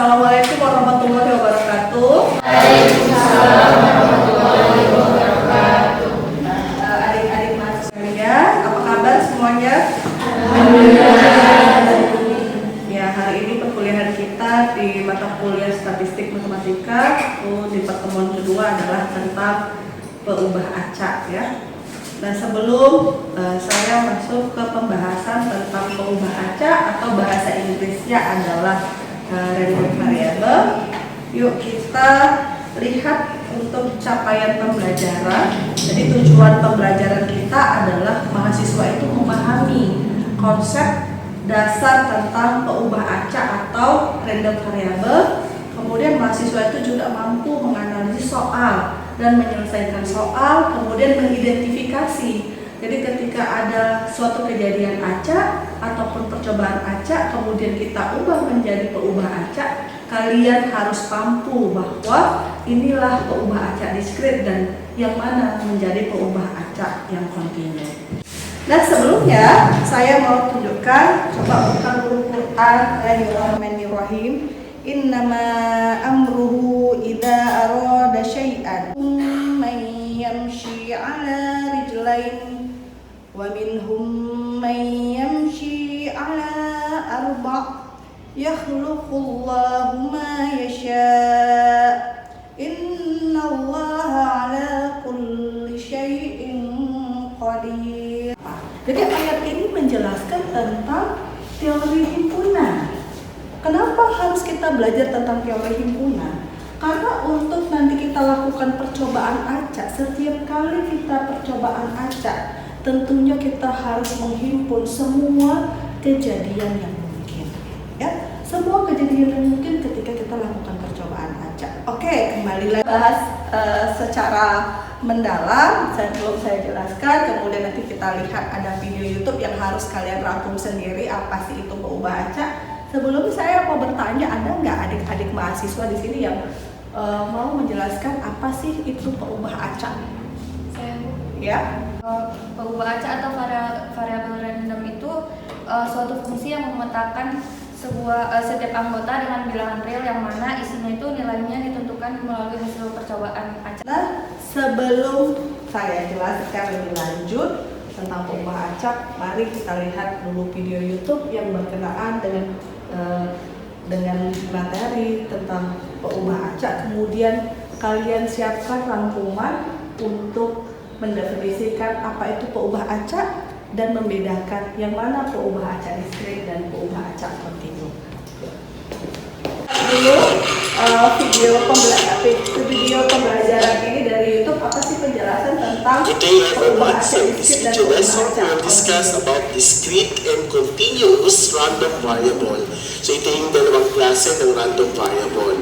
Assalamualaikum warahmatullahi wabarakatuh. Waalaikumsalam warahmatullahi wabarakatuh. Adik-adik mahasiswa sekalian, apa kabar semuanya? Alhamdulillah. Ya, hari ini perkuliahan kita di mata kuliah statistik matematika di pertemuan kedua adalah tentang peubah acak ya. Nah, sebelum saya masuk ke pembahasan tentang peubah acak atau bahasa Inggrisnya adalah random variable, yuk kita lihat untuk capaian pembelajaran. Jadi tujuan pembelajaran kita adalah mahasiswa itu memahami konsep dasar tentang peubah acak atau random variable. Kemudian mahasiswa itu juga mampu menganalisis soal dan menyelesaikan soal, kemudian mengidentifikasi. Jadi ketika ada suatu kejadian acak ataupun percobaan acak, kemudian kita ubah menjadi peubah acak, kalian harus mampu bahwa inilah peubah acak diskrit dan yang mana menjadi peubah acak yang kontinu. Nah, sebelumnya saya mau tunjukkan, coba buka dulu Quran. Bismillahirrahmanirrahim. Innama amruhu idza arada syai'an man yamshi 'ala rijlain wa minhum man yamshi 'ala arba' yakhluqullahu ma yasha' innallaha 'ala kulli syai'in qadir. Jadi ayat ini menjelaskan tentang teori himpunan. Kenapa harus kita belajar tentang teori himpunan? Karena untuk nanti kita lakukan percobaan acak, setiap kali kita percobaan acak, tentunya kita harus menghimpun semua kejadian yang mungkin. Ya, semua kejadian yang mungkin ketika kita lakukan percobaan acak. Oke, kembali lagi bahas secara mendalam. Belum saya jelaskan, kemudian nanti kita lihat ada video YouTube yang harus kalian rangkum sendiri apa sih itu peubah acak. Sebelum saya mau bertanya, ada nggak adik-adik mahasiswa di sini yang mau menjelaskan apa sih itu peubah acak? Saya Ya. peubah acak atau variabel random itu suatu fungsi yang memetakan setiap anggota dengan bilangan real yang mana isinya itu nilainya ditentukan melalui hasil percobaan acak. Nah, sebelum saya jelaskan lebih lanjut tentang peubah acak, mari kita lihat dulu video YouTube yang berkenaan dengan materi tentang peubah acak. Kemudian kalian siapkan rangkuman untuk mendefinisikan apa itu peubah acak dan membedakan yang mana peubah acak diskrit dan peubah acak kontinu. Dulu video pembelajaran ini dari YouTube, apa sih penjelasan tentang peubah acak diskrit dan peubah acak We'll discuss about discrete and continuous random variable. So ito yung dalawang klase ng random variable.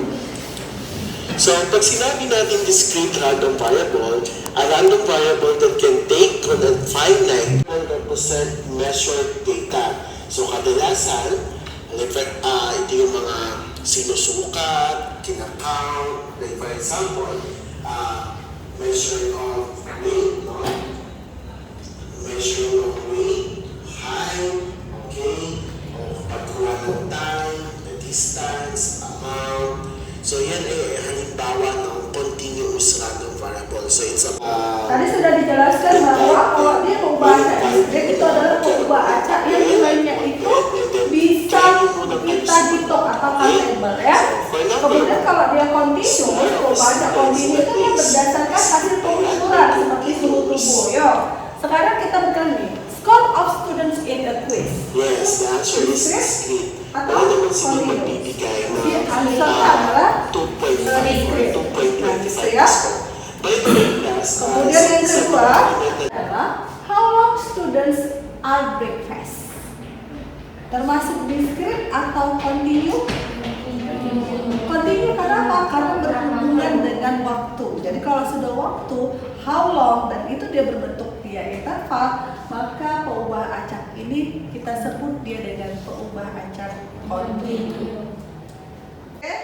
So pag sinabi natin discrete random variable, a random variable that can take on a finite will represent measured data. So kadalasan, ito yung mga sinusukat, kinakount, like for example, measure of weight, no? Measure of weight, height, okay, of pagkuha ng time, the distance, amount. So yan halimbawa ng continuous random variable. So it's a Tadi sudah dijelaskan bahwa kalau dia peubah acak diskrit itu adalah peubah acak yang nilainya itu bisa kita hitung atau variabel ya. Kemudian kalau dia continuous, peubah acak kontinu itu yang berdasarkan hasil pengukuran seperti suhu tubuh. Yo, sekarang kita bukan nih. Score of students in a quiz. yes, the answer is discrete. Atau Wala naman sila continuous. magbibigay Dia na answernya adalah 2.5 or 2.25 ya. score. By the way, class, Kemudian yang kedua adalah how long students are breakfast. Termasuk diskrit atau kontinu? Kontinu karena apa? Karena berhubungan dengan waktu. Jadi kalau sudah waktu, how long, dan itu dia berbentuk dia interval, maka peubah acak ini kita sebut dia dengan peubah acak kontinu. Oke,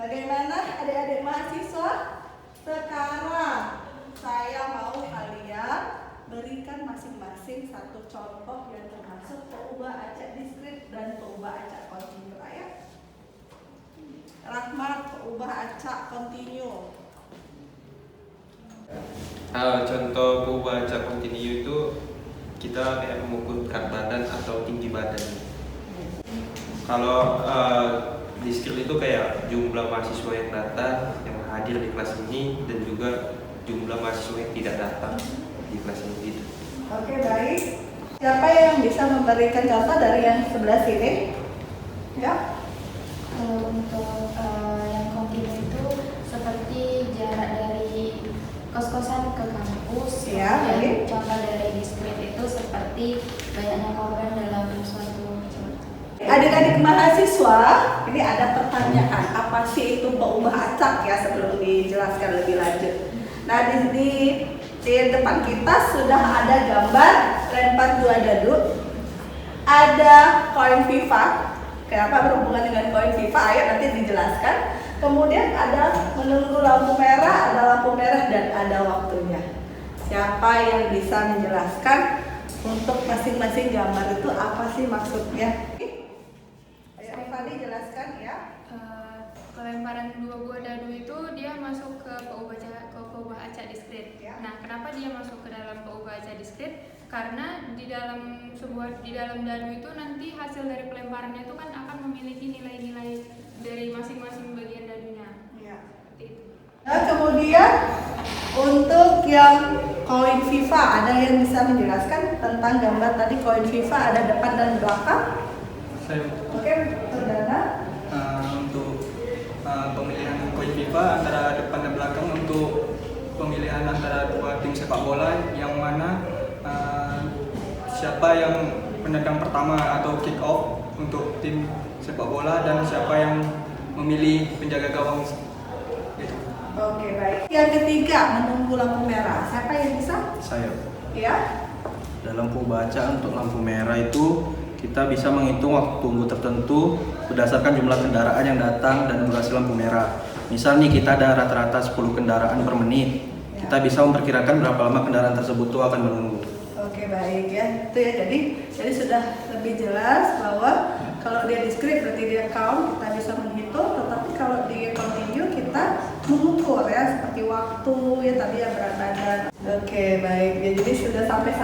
bagaimana adik-adik mahasiswa? Sekarang saya mau kalian berikan masing-masing satu contoh yang termasuk peubah acak diskrit dan peubah acak kontinu ya. Rahmat, peubah acak continue. Contoh peubah acak continue itu kita kayak mengukur berat badan atau tinggi badan. Kalau discrete itu kayak jumlah mahasiswa yang datang, yang hadir di kelas ini, dan juga jumlah mahasiswa yang tidak datang di kelas ini gitu. Oke, baik. Siapa yang bisa memberikan contoh dari yang sebelah sini? Ya. Kalau untuk yang kontinu itu seperti jarak dari kos-kosan ke kampus. Ya, Kemudian baik. contoh dari discrete itu seperti banyaknya korban dalam suatu kecelakaan. Adik-adik mahasiswa, ini ada pertanyaan, apa sih itu peubah acak ya sebelum dijelaskan lebih lanjut. Nah, di depan kita sudah ada gambar lempar dua dadu, ada koin FIFA. Kenapa berhubungan dengan koin FIFA? Ayo nanti dijelaskan. Kemudian ada menunggu lampu merah, ada lampu merah dan ada waktunya. Siapa yang bisa menjelaskan untuk masing-masing gambar itu apa sih maksudnya? Ayo Fadi jelaskan ya. Pelemparan dua buah dadu itu dia masuk ke peubah acak discrete. Ya. Nah, kenapa dia masuk ke dalam peubah acak discrete? Karena di dalam dadu itu nanti hasil dari pelemparannya itu kan akan memiliki nilai-nilai dari masing-masing bagian dadunya. Ya. Seperti itu. Nah, kemudian untuk yang koin FIFA, ada yang bisa menjelaskan tentang gambar tadi koin FIFA ada depan dan belakang? Saya Oke, perdana. untuk pemilihan koin FIFA antara depan dan belakang untuk pemilihan antara dua tim sepak bola yang mana siapa yang menendang pertama atau kick off untuk tim sepak bola dan siapa yang memilih penjaga gawang gitu. Oke, baik. Yang ketiga, menunggu lampu merah. Siapa yang bisa? Saya. Ya. Dalam peubah acak untuk lampu merah itu kita bisa menghitung waktu tunggu tertentu berdasarkan jumlah kendaraan yang datang dan durasi lampu merah. Misal nih kita ada rata-rata 10 kendaraan per menit. Kita bisa memperkirakan berapa lama kendaraan tersebut itu akan menunggu. Oke, baik ya. Itu ya, jadi sudah lebih jelas bahwa kalau dia discrete berarti dia count, kita bisa menghitung, tetapi kalau dia continue kita mengukur ya, seperti waktu ya tadi ya, berat badan. Oke, baik ya, jadi sudah sampai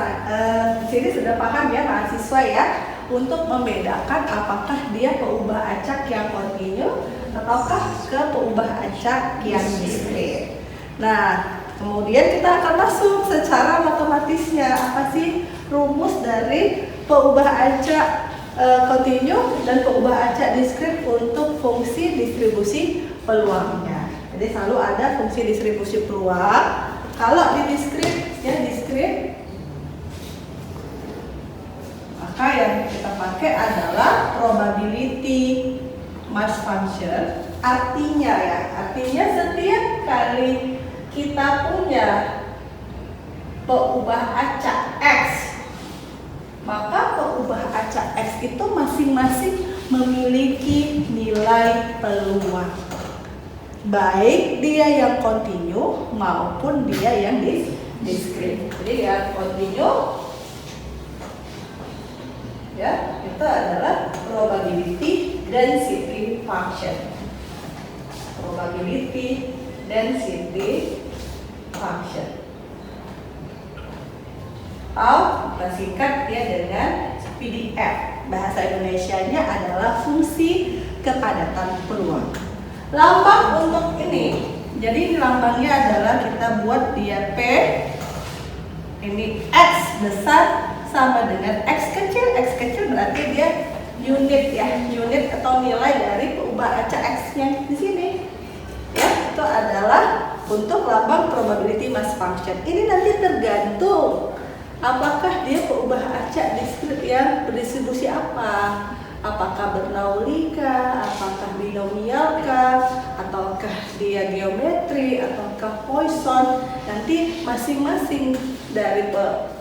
di sini sudah paham ya mahasiswa ya untuk membedakan apakah dia peubah acak yang continue ataukah ke peubah acak yang discrete. Nah, kemudian kita akan masuk secara matematisnya, apa sih rumus dari peubah acak continue dan peubah acak discrete untuk fungsi distribusi peluangnya. Jadi selalu ada fungsi distribusi peluang. Kalau di discrete ya discrete, maka yang kita pakai adalah probability mass function. Artinya setiap kali kita punya peubah acak X, maka peubah acak X itu masing-masing memiliki nilai peluang, baik dia yang continue maupun dia yang discrete. Jadi yang continue ya itu adalah probability density function. Probability density function. Atau kita singkat dia dengan PDF. Bahasa Indonesianya adalah fungsi kepadatan peluang. Lambang untuk ini, jadi lambangnya adalah kita buat dia P. Ini X besar sama dengan X kecil berarti dia unit ya, unit atau nilai dari peubah acak X yang di sini. Ya, itu adalah untuk lambang probability mass function. Ini nanti tergantung apakah dia peubah acak discrete yang berdistribusi apa. Apakah bernauli kah, apakah binomial kah, ataukah dia geometri, ataukah Poisson. Nanti masing-masing dari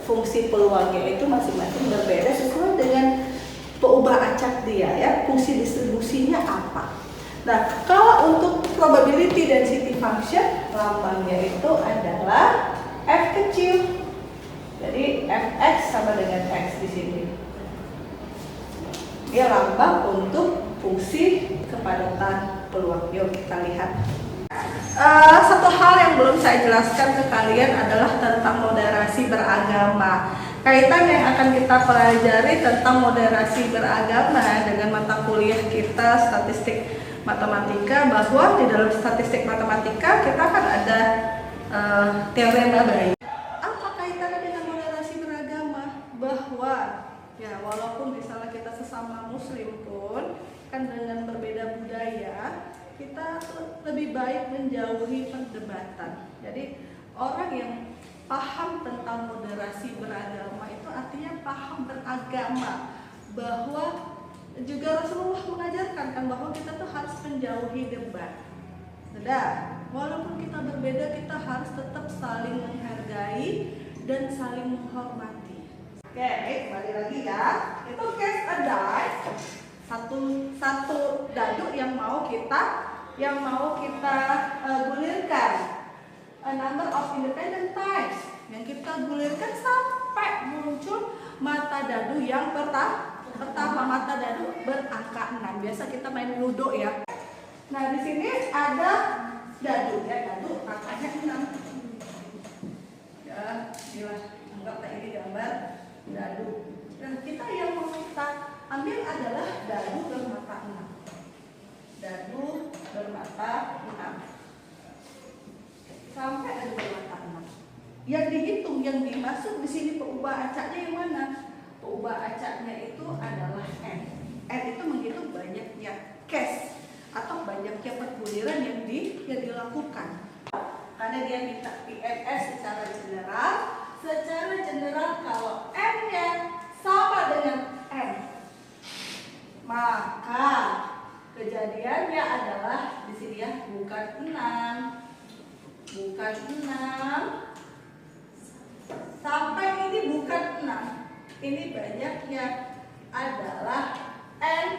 fungsi peluangnya itu masing-masing berbeda sesuai dengan peubah acak dia ya, fungsi distribusinya apa. Nah, kalau untuk probability density function, lambangnya itu adalah F kecil. Jadi Fx sama dengan X di sini. Dia lambang untuk fungsi kepadatan peluang. Yuk kita lihat. Satu hal yang belum saya jelaskan ke kalian adalah tentang moderasi beragama. Kaitan yang akan kita pelajari tentang moderasi beragama dengan mata kuliah kita statistik matematika, bahwa di dalam statistik matematika kita kan ada teorema Bayes. Apa kaitannya dengan moderasi beragama? Bahwa ya walaupun misalnya kita sesama muslim pun kan dengan berbeda budaya, kita lebih baik menjauhi perdebatan. Jadi orang yang paham tentang moderasi beragama itu artinya paham beragama, bahwa juga Rasulullah mengajarkan kan bahwa kita tuh harus menjauhi debat. Sudah, walaupun kita berbeda, kita harus tetap saling menghargai dan saling menghormati. Oke, baik, kembali lagi ya. Itu case a die, satu dadu yang mau kita gulirkan. A number of independent times yang kita gulirkan sampai muncul mata dadu yang pertama mata dadu berangka 6. Biasa kita main ludo ya. Nah, di sini ada dadu ya, dadu angkanya 6. Ya, inilah anggaplah ini gambar dadu. Dan kita yang mau kita ambil adalah dadu bermata 6. Dadu bermata 6. Sampai dadu bermata 6. Yang dihitung, yang dimaksud di sini peubah acaknya yang mana? Peubah acaknya itu adalah N. N itu menghitung banyaknya case atau banyaknya perguliran yang dilakukan. Karena dia minta PNS secara general. Secara general kalau N-nya sama dengan N, maka kejadiannya adalah di sini ya, bukan 6 sampai ini bukan 6. Ini banyaknya adalah N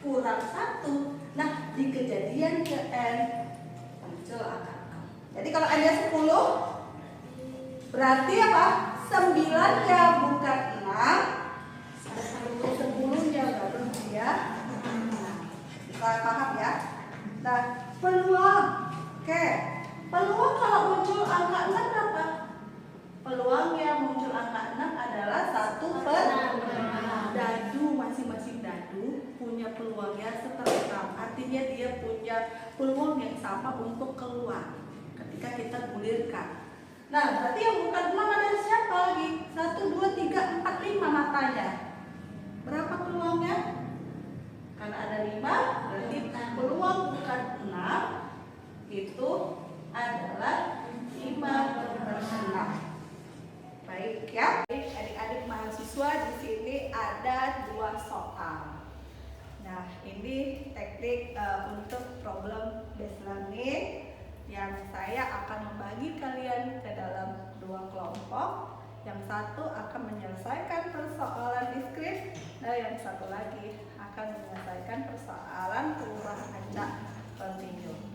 kurang 1. Nah, di kejadian ke N muncul angka 6. Jadi kalau N-nya 10, berarti apa? 9-nya bukan 6, 10-nya baru dia 6. Bisa paham ya? Nah, peluang. Oke. Peluang kalau muncul angka 6 berapa? Peluangnya muncul angka 6 adalah 1/6. Dadu, masing-masing dadu punya peluangnya 1/6. Artinya dia punya peluang yang sama untuk keluar ketika kita gulirkan. Nah, berarti yang bukan 6 ada siapa lagi? 1, 2, 3, 4, 5 matanya. Berapa peluangnya? Karena ada 5, berarti peluang bukan 6 itu adalah 5/6. Baik ya. Adik-adik mahasiswa, di sini ada 2 soal. Nah, ini teknik untuk problem based learning yang saya akan membagi kalian ke dalam 2 kelompok. Yang satu akan menyelesaikan persoalan diskrit, dan yang satu lagi akan menyelesaikan persoalan perubahan acak kontinu.